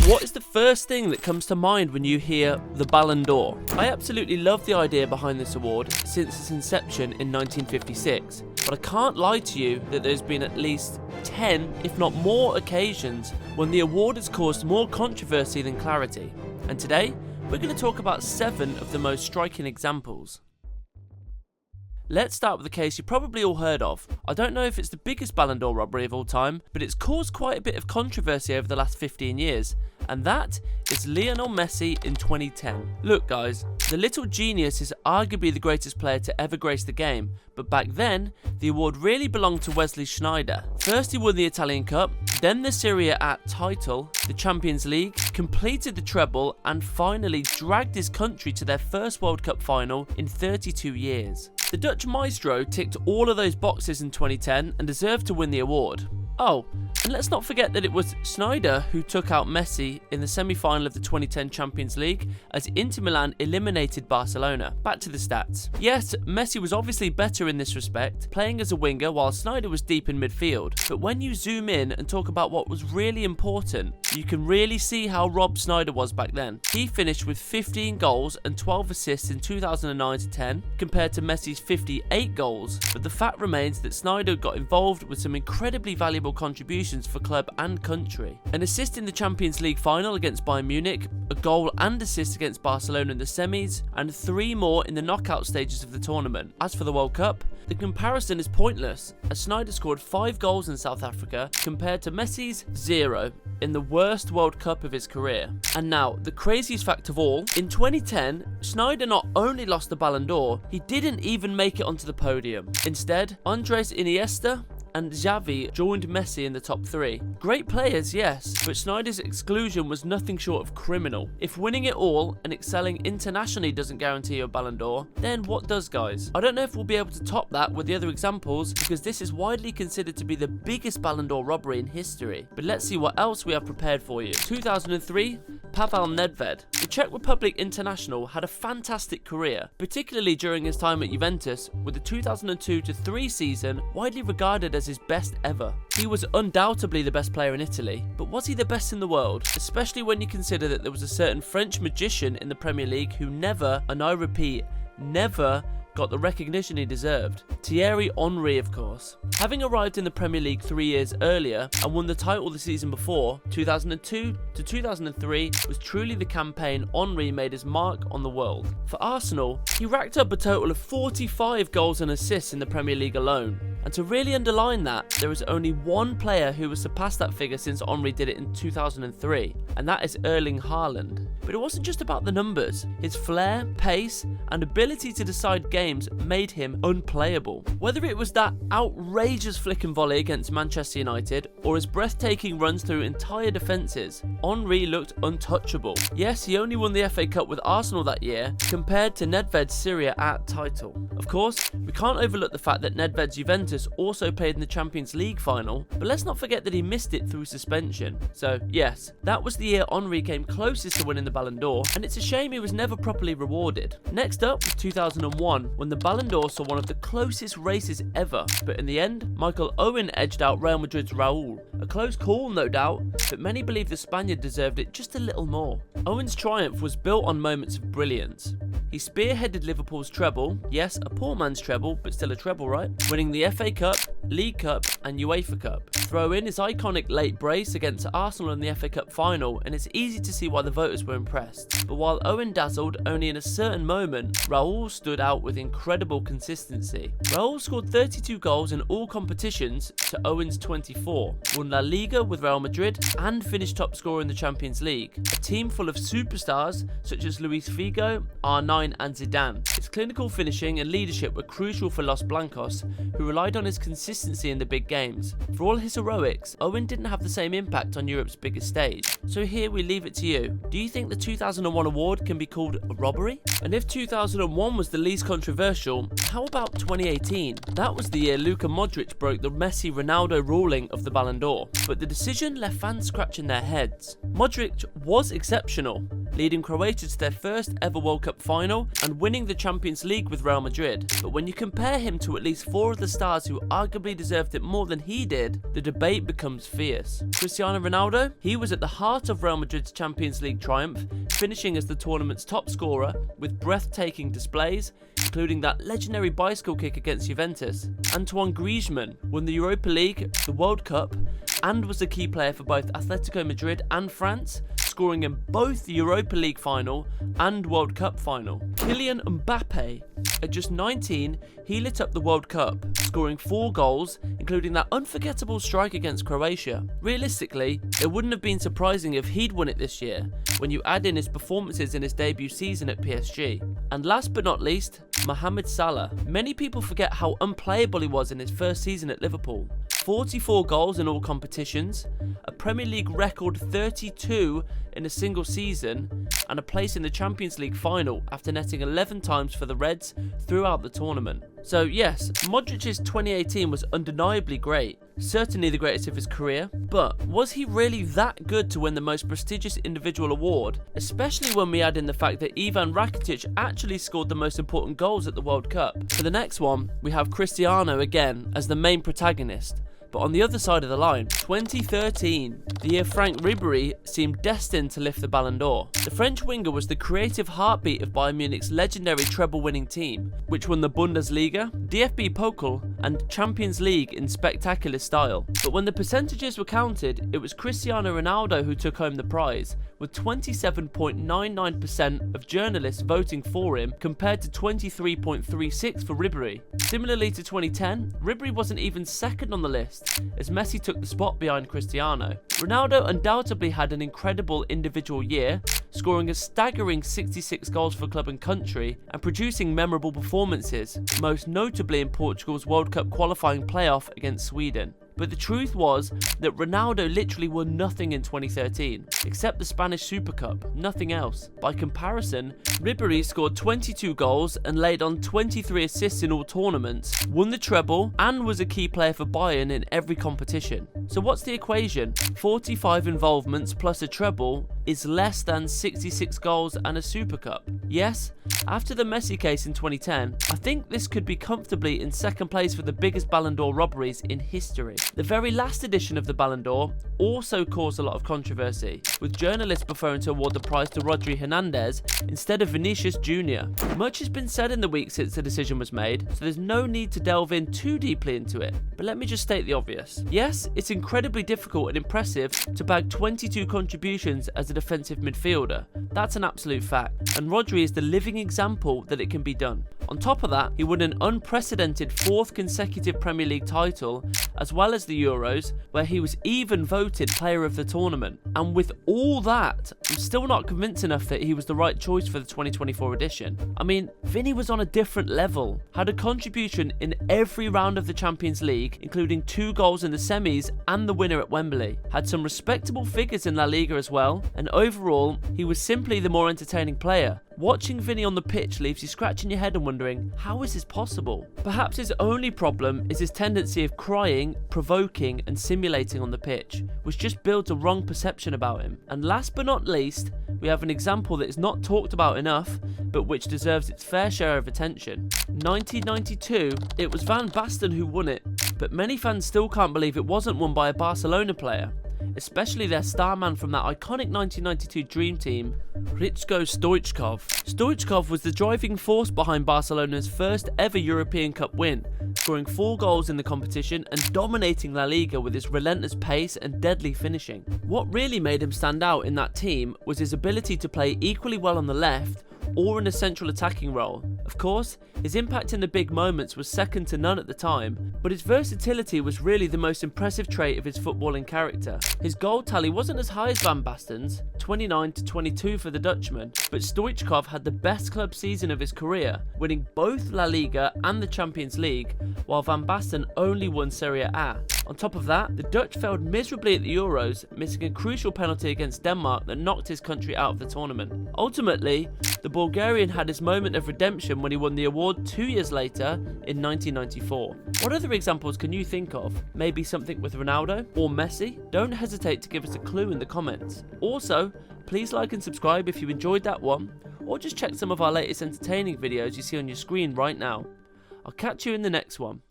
What is the first thing that comes to mind when you hear the Ballon d'Or? I absolutely love the idea behind this award since its inception in 1956, but I can't lie to you that there's been at least 10, if not more, occasions when the award has caused more controversy than clarity. And today, we're going to talk about 7 of the most striking examples. Let's start with a case you probably all heard of. I don't know if it's the biggest Ballon d'Or robbery of all time, but it's caused quite a bit of controversy over the last 15 years, and that is Lionel Messi in 2010. Look guys, the little genius is arguably the greatest player to ever grace the game, but back then, the award really belonged to Wesley Sneijder. First he won the Italian Cup, then the Serie A title, the Champions League, completed the treble, and finally dragged his country to their first World Cup final in 32 years. The Dutch maestro ticked all of those boxes in 2010 and deserved to win the award. Oh, and let's not forget that it was Sneijder who took out Messi in the semi-final of the 2010 Champions League as Inter Milan eliminated Barcelona. Back to the stats. Yes, Messi was obviously better in this respect, playing as a winger while Sneijder was deep in midfield. But when you zoom in and talk about what was really important, you can really see how robbed Sneijder was back then. He finished with 15 goals and 12 assists in 2009-10 compared to Messi's 58 goals, but the fact remains that Sneijder got involved with some incredibly valuable contributions for club and country. An assist in the Champions League final against Bayern Munich, a goal and assist against Barcelona in the semis, and 3 more in the knockout stages of the tournament. As for the World Cup, the comparison is pointless, as Sneijder scored 5 goals in South Africa compared to Messi's 0 in the worst World Cup of his career. And now, the craziest fact of all, in 2010, Sneijder not only lost the Ballon d'Or, he didn't even make it onto the podium. Instead, Andres Iniesta and Xavi joined Messi in the top 3. Great players, yes, but Sneijder's exclusion was nothing short of criminal. If winning it all and excelling internationally doesn't guarantee you a Ballon d'Or, then what does, guys? I don't know if we'll be able to top that with the other examples, because this is widely considered to be the biggest Ballon d'Or robbery in history. But let's see what else we have prepared for you. 2003, Pavel Nedved. The Czech Republic international had a fantastic career, particularly during his time at Juventus, with the 2002-03 season widely regarded as his best ever. He was undoubtedly the best player in Italy, but was he the best in the world? Especially when you consider that there was a certain French magician in the Premier League who never, and I repeat, never got the recognition he deserved. Thierry Henry, of course. Having arrived in the Premier League 3 years earlier and won the title the season before, 2002-2003 was truly the campaign Henry made his mark on the world. For Arsenal, he racked up a total of 45 goals and assists in the Premier League alone. And to really underline that, there is only one player who has surpassed that figure since Henry did it in 2003, and that is Erling Haaland. But it wasn't just about the numbers. His flair, pace, and ability to decide games made him unplayable. Whether it was that outrageous flick and volley against Manchester United, or his breathtaking runs through entire defences, Henry looked untouchable. Yes, he only won the FA Cup with Arsenal that year, compared to Nedved's Serie A title. Of course, we can't overlook the fact that Nedved's Juventus also played in the Champions League final, but let's not forget that he missed it through suspension. So yes, that was the year Henry came closest to winning the Ballon d'Or, and it's a shame he was never properly rewarded. Next up was 2001, when the Ballon d'Or saw one of the closest races ever, but in the end, Michael Owen edged out Real Madrid's Raul. A close call, no doubt, but many believe the Spaniard deserved it just a little more. Owen's triumph was built on moments of brilliance. He spearheaded Liverpool's treble, yes, a poor man's treble, but still a treble, right? Winning the FA Cup, League Cup, and UEFA Cup. Throw in his iconic late brace against Arsenal in the FA Cup final, and it's easy to see why the voters were impressed. But while Owen dazzled only in a certain moment, Raul stood out with incredible consistency. Raul scored 32 goals in all competitions to Owen's 24, won La Liga with Real Madrid, and finished top scorer in the Champions League. A team full of superstars such as Luis Figo, R9, and Zidane. His clinical finishing and leadership were crucial for Los Blancos, who relied on his consistency in the big games. For all his heroics, Owen didn't have the same impact on Europe's biggest stage. So here we leave it to you. Do you think the 2001 award can be called a robbery? And if 2001 was the least controversial, how about 2018? That was the year Luka Modric broke the Messi-Ronaldo ruling of the Ballon d'Or, but the decision left fans scratching their heads. Modric was exceptional, leading Croatia to their first ever World Cup final and winning the Champions League with Real Madrid. But when you compare him to at least 4 of the stars who arguably deserved it more than he did, the debate becomes fierce. Cristiano Ronaldo, he was at the heart of Real Madrid's Champions League triumph, finishing as the tournament's top scorer with breathtaking displays, including that legendary bicycle kick against Juventus. Antoine Griezmann won the Europa League, the World Cup, and was a key player for both Atletico Madrid and France, scoring in both the Europa League final and World Cup final. Kylian Mbappe, at just 19, he lit up the World Cup, scoring 4 goals, including that unforgettable strike against Croatia. Realistically, it wouldn't have been surprising if he'd won it this year, when you add in his performances in his debut season at PSG. And last but not least, Mohamed Salah. Many people forget how unplayable he was in his first season at Liverpool. 44 goals in all competitions, a Premier League record 32 in a single season, and a place in the Champions League final after netting 11 times for the Reds throughout the tournament. So yes, Modric's 2018 was undeniably great, certainly the greatest of his career, but was he really that good to win the most prestigious individual award, especially when we add in the fact that Ivan Rakitic actually scored the most important goals at the World Cup? For the next one, we have Cristiano again as the main protagonist. But on the other side of the line, 2013, the year Franck Ribery seemed destined to lift the Ballon d'Or. The French winger was the creative heartbeat of Bayern Munich's legendary treble-winning team, which won the Bundesliga, DFB Pokal, and Champions League in spectacular style. But when the percentages were counted, it was Cristiano Ronaldo who took home the prize, with 27.99% of journalists voting for him compared to 23.36% for Ribery. Similarly to 2010, Ribery wasn't even second on the list, as Messi took the spot behind Cristiano. Ronaldo undoubtedly had an incredible individual year, scoring a staggering 66 goals for club and country and producing memorable performances, most notably in Portugal's World Cup qualifying playoff against Sweden. But the truth was that Ronaldo literally won nothing in 2013, except the Spanish Super Cup, nothing else. By comparison, Ribery scored 22 goals and laid on 23 assists in all tournaments, won the treble, and was a key player for Bayern in every competition. So what's the equation? 45 involvements plus a treble is less than 66 goals and a Super Cup. Yes, after the Messi case in 2010, I think this could be comfortably in second place for the biggest Ballon d'Or robberies in history. The very last edition of the Ballon d'Or also caused a lot of controversy, with journalists preferring to award the prize to Rodri Hernandez instead of Vinicius Jr. Much has been said in the week since the decision was made, so there's no need to delve in too deeply into it, but let me just state the obvious. Yes, it's incredibly difficult and impressive to bag 22 contributions as a defensive midfielder. That's an absolute fact, and Rodri is the living example that it can be done. On top of that, he won an unprecedented 4th consecutive Premier League title, as well as the Euros, where he was even voted player of the tournament. And with all that, I'm still not convinced enough that he was the right choice for the 2024 edition. I mean, Vinny was on a different level, had a contribution in every round of the Champions League, including 2 goals in the semis and the winner at Wembley, had some respectable figures in La Liga as well, and overall, he was simply the more entertaining player. Watching Vinny on the pitch leaves you scratching your head and wondering, how is this possible? Perhaps his only problem is his tendency of crying, provoking and simulating on the pitch, which just builds a wrong perception about him. And last but not least, we have an example that is not talked about enough, but which deserves its fair share of attention. 1992, it was Van Basten who won it, but many fans still can't believe it wasn't won by a Barcelona player, especially their star man from that iconic 1992 dream team, Hristko Stoichkov. Stoichkov was the driving force behind Barcelona's first ever European Cup win, scoring 4 goals in the competition and dominating La Liga with his relentless pace and deadly finishing. What really made him stand out in that team was his ability to play equally well on the left or in a central attacking role. Of course, his impact in the big moments was second to none at the time, but his versatility was really the most impressive trait of his footballing character. His goal tally wasn't as high as Van Basten's, 29 to 22 for the Dutchman, but Stoichkov had the best club season of his career, winning both La Liga and the Champions League, while Van Basten only won Serie A. On top of that, the Dutch failed miserably at the Euros, missing a crucial penalty against Denmark that knocked his country out of the tournament. Ultimately, the Bulgarian had his moment of redemption when he won the award 2 years later in 1994. What other examples can you think of? Maybe something with Ronaldo or Messi? Don't hesitate to give us a clue in the comments. Also, please like and subscribe if you enjoyed that one, or just check some of our latest entertaining videos you see on your screen right now. I'll catch you in the next one.